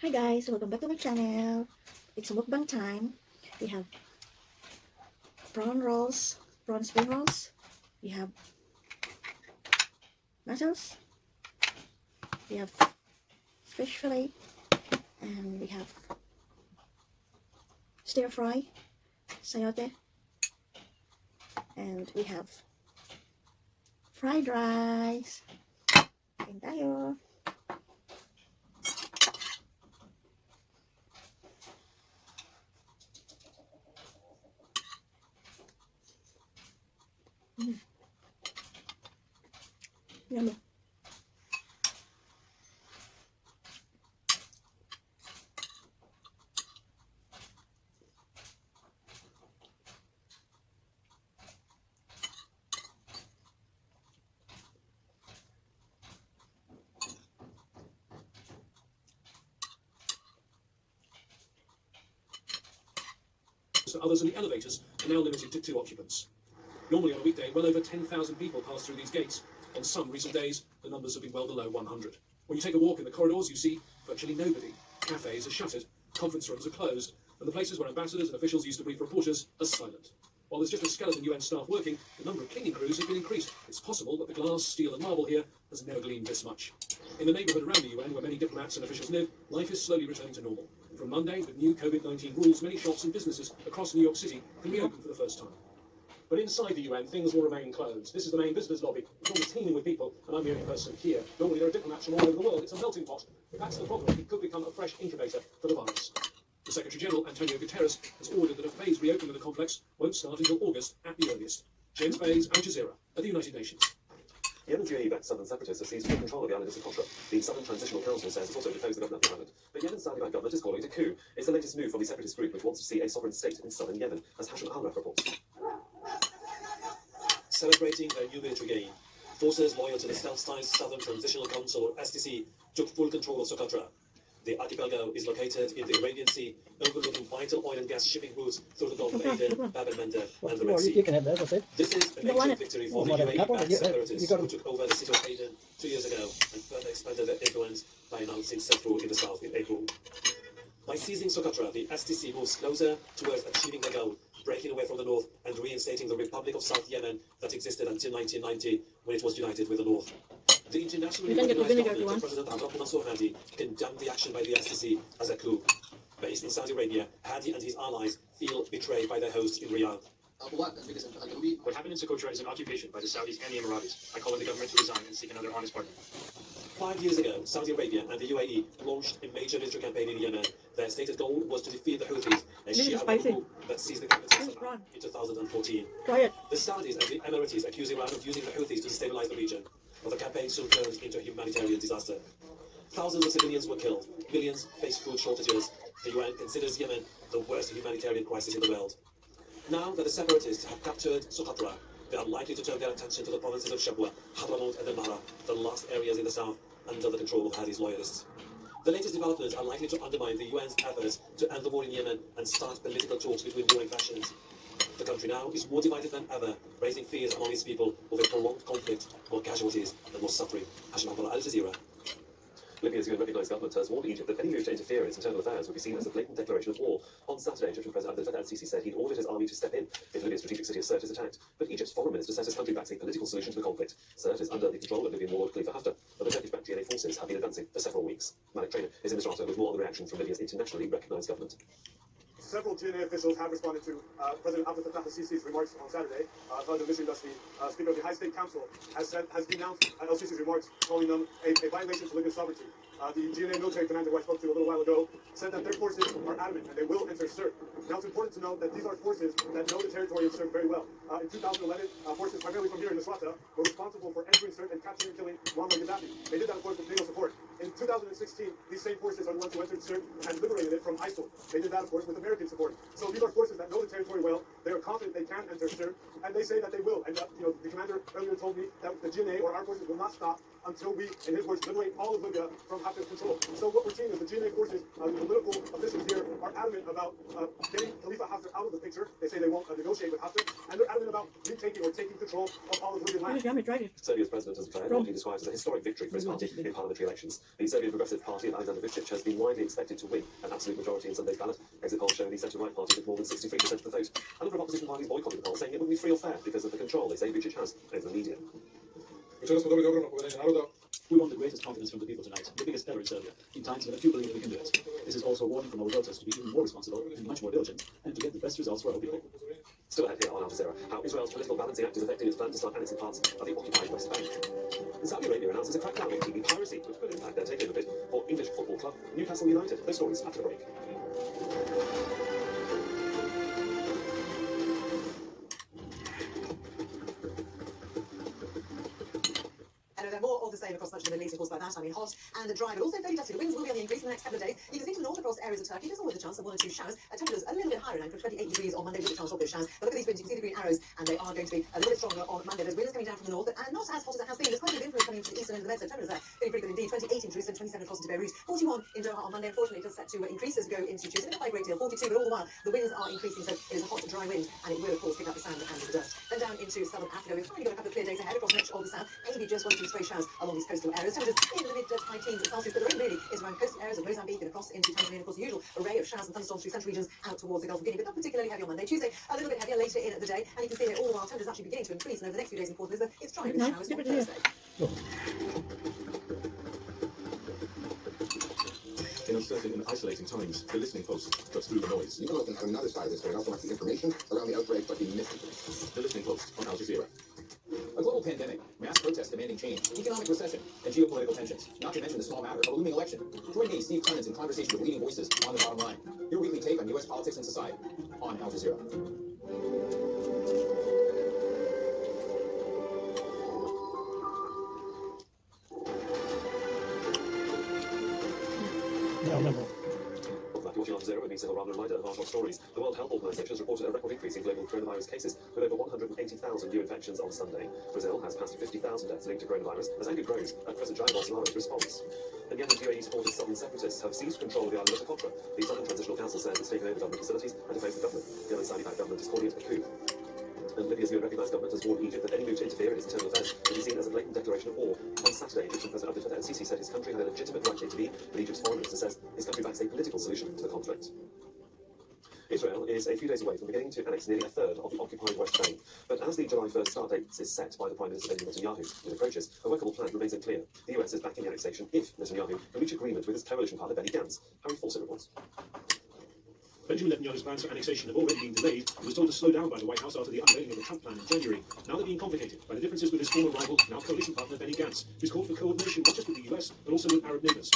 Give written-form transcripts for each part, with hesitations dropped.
Hi guys, welcome back to my channel. It's mukbang time. We have prawn rolls, prawn spring rolls. We have mussels. We have fish fillet, and we have stir fry, sayote, and we have fried rice. Kain tayo. Yummy. So others in the elevators are now limited to 2 occupants. Normally on a weekday, well over 10,000 people pass through these gates. On some recent days, the numbers have been well below 100. When you take a walk in the corridors, you see virtually nobody. Cafes are shuttered, conference rooms are closed, and the places where ambassadors and officials used to brief reporters are silent. While there's just a skeleton UN staff working, the number of cleaning crews has been increased. It's possible that the glass, steel and marble here has never gleamed this much. In the neighbourhood around the UN, where many diplomats and officials live, life is slowly returning to normal. From Monday, with new COVID-19 rules, many shops and businesses across New York City can reopen for the first time. But inside the UN, things will remain closed. This is the main visitors' lobby. It's almost teeming with people, and I'm the only person here. Normally there are diplomats from all over the world. It's a melting pot. If that's the problem, it could become a fresh incubator for the virus. The Secretary-General, Antonio Guterres, has ordered that a phased reopening of the complex won't start until August at the earliest. James Bayes, Al Jazeera, at the United Nations. Yemen's UAE-backed southern separatists have seized full control of the island of Socotra. The Southern Transitional Council says it's also deposed the governor of the island. But Yemen's Saudi-backed government is calling it a coup. It's the latest move from the separatist group, which wants to see a sovereign state in southern Yemen, as Hashim Al-Raf reports. Celebrating their new military gain, forces loyal to the self-styled Southern Transitional Council, or STC, took full control of Socotra. The archipelago is located in the Arabian Sea, overlooking vital oil and gas shipping routes through the Gulf of Aden, Bab el-Mandeb, and the Red Sea. This is a major victory for the UAE-backed separatists who took over the city of Aden 2 years ago and further expanded their influence by announcing self-rule in the south in April. By seizing Socotra, the STC moves closer towards achieving their goal, breaking away from the north and reinstating the Republic of South Yemen that existed until 1990, when it was united with the north. The internationally recognized government of President Abdullah Mansour Hadi condemned the action by the STC as a coup. Based in Saudi Arabia, Hadi and his allies feel betrayed by their hosts in Riyadh. What happened in Socotra is an occupation by the Saudis and the Emiratis. I call on the government to resign and seek another honest partner. 5 years ago, Saudi Arabia and the UAE launched a major military campaign in Yemen. Their stated goal was to defeat the Houthis, a Shia rebel group that seized the capital Sanaa in 2014. The Saudis and the Emiratis accused Iran of using the Houthis to destabilize the region, but the campaign soon turned into a humanitarian disaster. Thousands of civilians were killed, millions faced food shortages. The UN considers Yemen the worst humanitarian crisis in the world. Now that the separatists have captured Socotra, they are likely to turn their attention to the provinces of Shabwa, Hadramaut and Al-Mahra, the last areas in the south under the control of Hadi's loyalists. The latest developments are likely to undermine the UN's efforts to end the war in Yemen and start political talks between warring factions. The country now is more divided than ever, raising fears among its people of a prolonged conflict, more casualties and more suffering. Hashim Al Jazeera. Libya's UN-recognized government has warned Egypt that any move to interfere in its internal affairs would be seen as a blatant declaration of war. On Saturday, Egyptian President Abdel Fattah al-Sisi said he'd ordered his army to step in if Libya's strategic city of Sirte is attacked. But Egypt's foreign minister says his country backs a political solution to the conflict. Sirte is under the control of Libyan warlord Khalifa Haftar, but the Turkish-backed GNA forces have been advancing for several weeks. Malik Trainer is in Misrata with more on the reaction from Libya's internationally recognized government. Several GNA officials have responded to President Abdel Fattah al-Sisi's remarks on Saturday. Khalid al-Misri, thus the Speaker of the High State Council, has denounced al-Sisi's remarks, calling them a violation to Libyan sovereignty. The GNA military commander who I spoke to a little while ago said that their forces are adamant and they will enter Sirte. Now it's important to note that these are forces that know the territory of Sirte very well. In 2011, forces primarily from here in Misrata were responsible for entering Sirte and capturing and killing Muammar Gaddafi. They did that, of course, with NATO support. In 2016, these same forces are the ones who entered Sirte and liberated it from ISIL. They did that, of course, with American support. So these are forces that know the territory well. They are confident they can enter Sirte, and they say that they will. And the commander earlier told me that the GNA or our forces will not stop until we, in his words, liberate all of Libya from Haftar's control. So what we're seeing is the GNA forces, the political officials here, are adamant about getting Khalifa Haftar out of the picture. They say they won't negotiate with Haftar, and they're adamant about retaking or taking control of all of Libyan land. Serbia's president has declared what he describes as a historic victory for his party in parliamentary elections. The Serbian Progressive Party of Alexander Vučić has been widely expected to win an absolute majority in Sunday's ballot. Exit polls show the centre-right party with more than 63% of the vote. A number of opposition parties boycotted the poll, saying it wouldn't be free or fair because of the control they say Vučić has over the media. We want the greatest confidence from the people tonight, the biggest ever in Serbia, in times when a few believe we can do it. This is also a warning from our voters to be even more responsible and much more diligent, and to get the best results for our people. Still ahead here on Al Jazeera, how Israel's political balancing act is affecting its plan to start annexing parts of the occupied West Bank. And Saudi Arabia announces a crackdown on TV piracy, which could impact their takeover bid for English football club Newcastle United. Those stories after the break. More of the same across much of the Middle East, of course, by that I mean hot and dry, but also fairly dusty. The winds will be on the increase in the next couple of days. You can see to the north across areas of Turkey, there's always a chance of 1 or 2 showers. Temperatures a little bit higher in Ankara, 28 degrees on Monday with a chance of those showers. But look at these winds, you can see the green arrows, and they are going to be a little bit stronger on Monday. There's winds coming down from the north, and not as hot as it has been. There's quite a bit of influence coming from the eastern end of the Med, so temperatures there feeling pretty good indeed. 28 in Jerusalem, 27 across into Beirut, 41 in Doha on Monday. Unfortunately, it does set to increase as we go into Tuesday, not by a great deal, 42, but all the while the winds are increasing, so it is a hot, dry wind, and it will, of course, pick up the sand and the dust. Then down into southern Africa, we've finally got a couple of clear days ahead across much of the south, maybe just 1 or 2 stray showers along these coastal areas. Temperatures in the mid to high teens Celsius, but the rain really is around coastal areas of Mozambique and across into Tanzania. Of course, the usual array of showers and thunderstorms through central regions out towards the Gulf of Guinea, but not particularly heavy on Monday. Tuesday, a little bit heavier later in the day, and you can see here all the while temperatures actually beginning to increase, and over the next few days in Port Elizabeth, it's dry with showers on Thursday. In uncertain and isolating times, the listening post cuts through the noise. You can look on another side of the story and also have the information around the outbreak, but the misinformation. The listening post on Al Jazeera. A global pandemic, mass protests demanding change, economic recession, and geopolitical tensions, not to mention the small matter of a looming election. Join me, Steve Clemens, in conversation with leading voices on the bottom line. Your weekly take on U.S. politics and society on Al Jazeera. Watching Al Jazeera with me, Cyril Rahman, reminder of our top stories. The World Health Organization has reported a record increase in global coronavirus cases, with over 180,000 new infections on Sunday. Brazil has passed 50,000 deaths linked to coronavirus as anger grows at President Jair Bolsonaro's response. And Yemen's UAE-supported southern separatists have seized control of the island of Socotra. The Southern Transitional Council says it's taken over government facilities and defamed the government. The other Saudi-backed government is calling it a coup. And Libya's UN-recognized government has warned Egypt that any move to interfere in its internal affairs will be seen as a blatant declaration of war. On Saturday, Egyptian President Abdel Fattah el-Sisi said his country had a legitimate right to intervene, but Egypt's foreign minister says his country backs a political solution to the conflict. Israel is a few days away from beginning to annex nearly a third of the occupied West Bank. But as the July 1st start date is set by the Prime Minister Benjamin Netanyahu, it approaches, a workable plan remains unclear. The US is backing the annexation if Netanyahu can reach agreement with his coalition partner Benny Gantz. Harry Fawcett reports. Benjamin Netanyahu's plans for annexation have already been delayed and was told to slow down by the White House after the unveiling of the Trump plan in January. Now they're being complicated by the differences with his former rival, now coalition partner Benny Gantz, who's called for coordination not just with the US, but also with Arab neighbours.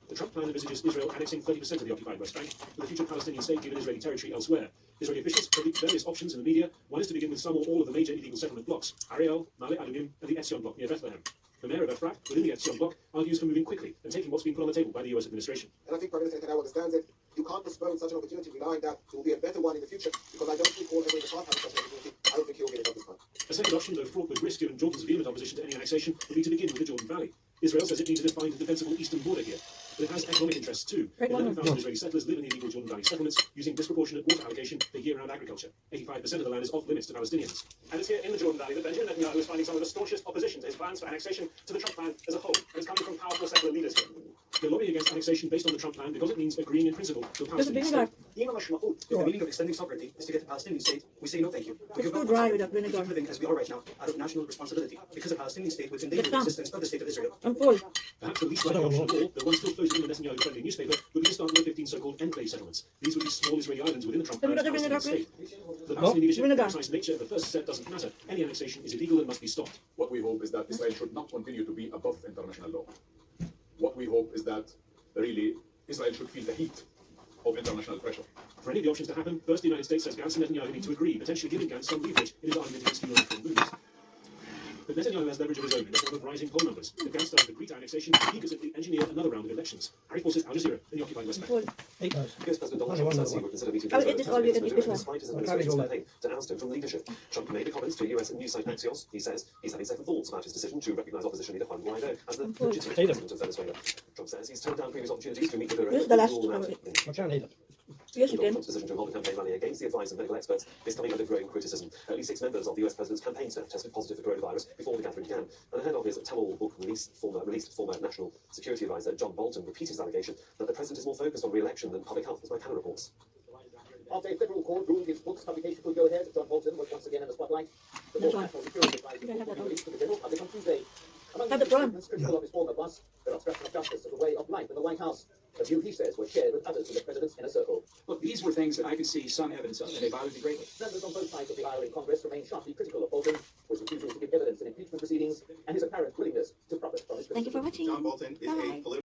The Trump plan envisages Israel annexing 30% of the occupied West Bank, with a future Palestinian state given Israeli territory elsewhere. Israeli officials predict various options in the media. One is to begin with some or all of the major illegal settlement blocks, Ariel, Male Adumim, and the Etzion block near Bethlehem. The mayor of Efrat, within the Etzion block, argues for moving quickly and taking what's been put on the table by the US administration. And I think Prime Minister Netanyahu understands it. You can't postpone such an opportunity relying that there will be a better one in the future, because I don't recall ever in the past having such an opportunity. I don't think he'll get it at this time. A second option, though fraught with risk given Jordan's vehement opposition to any annexation, would be to begin with the Jordan Valley. Israel says it needs a defined and defensible eastern border here, but it has economic interests too. 11,000 Israeli settlers live in the illegal Jordan Valley settlements using disproportionate water allocation for year-round agriculture. 85% of the land is off limits to Palestinians. And it's here in the Jordan Valley that Benjamin Netanyahu is finding some of the staunchest opposition to his plans for annexation to the Trump plan as a whole, and it's coming from powerful settler leaders here. They're lobbying against annexation based on the Trump plan because it means agreeing in principle to a Palestinian state. If the meaning of extending sovereignty is to get a Palestinian state, we say no thank you. We It's give too up dry our with that sovereignty. vinegar. We keep living as we are right now out of national responsibility, because a Palestinian state would endanger the existence of the state of Israel. I'm full. Perhaps the least likely option of all, the one still floating in the Netanyahu-friendly newspaper, would be to start with 15 so-called enclave settlements. These would be small Israeli islands within the Trump plan's Palestinian state. The Palestinian leadership, the precise nature of the first step doesn't matter. Any annexation is illegal and must be stopped. What we hope is that Israel should not continue to be above international law. What we hope is that really Israel should feel the heat of international pressure. For any of the options to happen, first the United States says Gantz and Netanyahu need to agree, potentially giving Gantz some leverage in his argument against the Iran movement. But Netanyahu has leverage of his own in the form of rising poll numbers. If Gantz started with Greek annexation, he could simply engineer another round of elections. Harry Fawcett, Al Jazeera, in the occupied West Bank. US President Donald Trump says he would consider meeting Israel despite his administration's campaign to oust him from leadership. Trump made the comments to US news site Axios. He says he's having second thoughts about his decision to recognize opposition leader Juan Guaido as the legitimate president of Venezuela. Trump says he's turned down previous opportunities to meet with Yes, you can. Trump's decision to hold a campaign rally against the advice of medical experts is coming under growing criticism. At least 6 members of the US president's campaign staff tested positive for coronavirus before the gathering began. And ahead of his tell-all book released former National Security Advisor John Bolton repeated his allegation that the president is more focused on re-election than public health, as my panel reports. After a federal court ruled his book's publication could go ahead, John Bolton was once again in the spotlight. The book's National Security Advisor will be released to the general public on Tuesday. Among the statements critical of his former boss, there are obstruction of justice as a way of life in the White House. A view, he says, was shared with others in the president's inner circle. Look, these were things that I could see some evidence of, and they bothered me greatly. Members on both sides of the aisle in Congress remain sharply critical of Bolton, whose refusal to give evidence in impeachment proceedings, and his apparent willingness to profit from his criticism. Thank you for watching. John Bolton is a Bye. political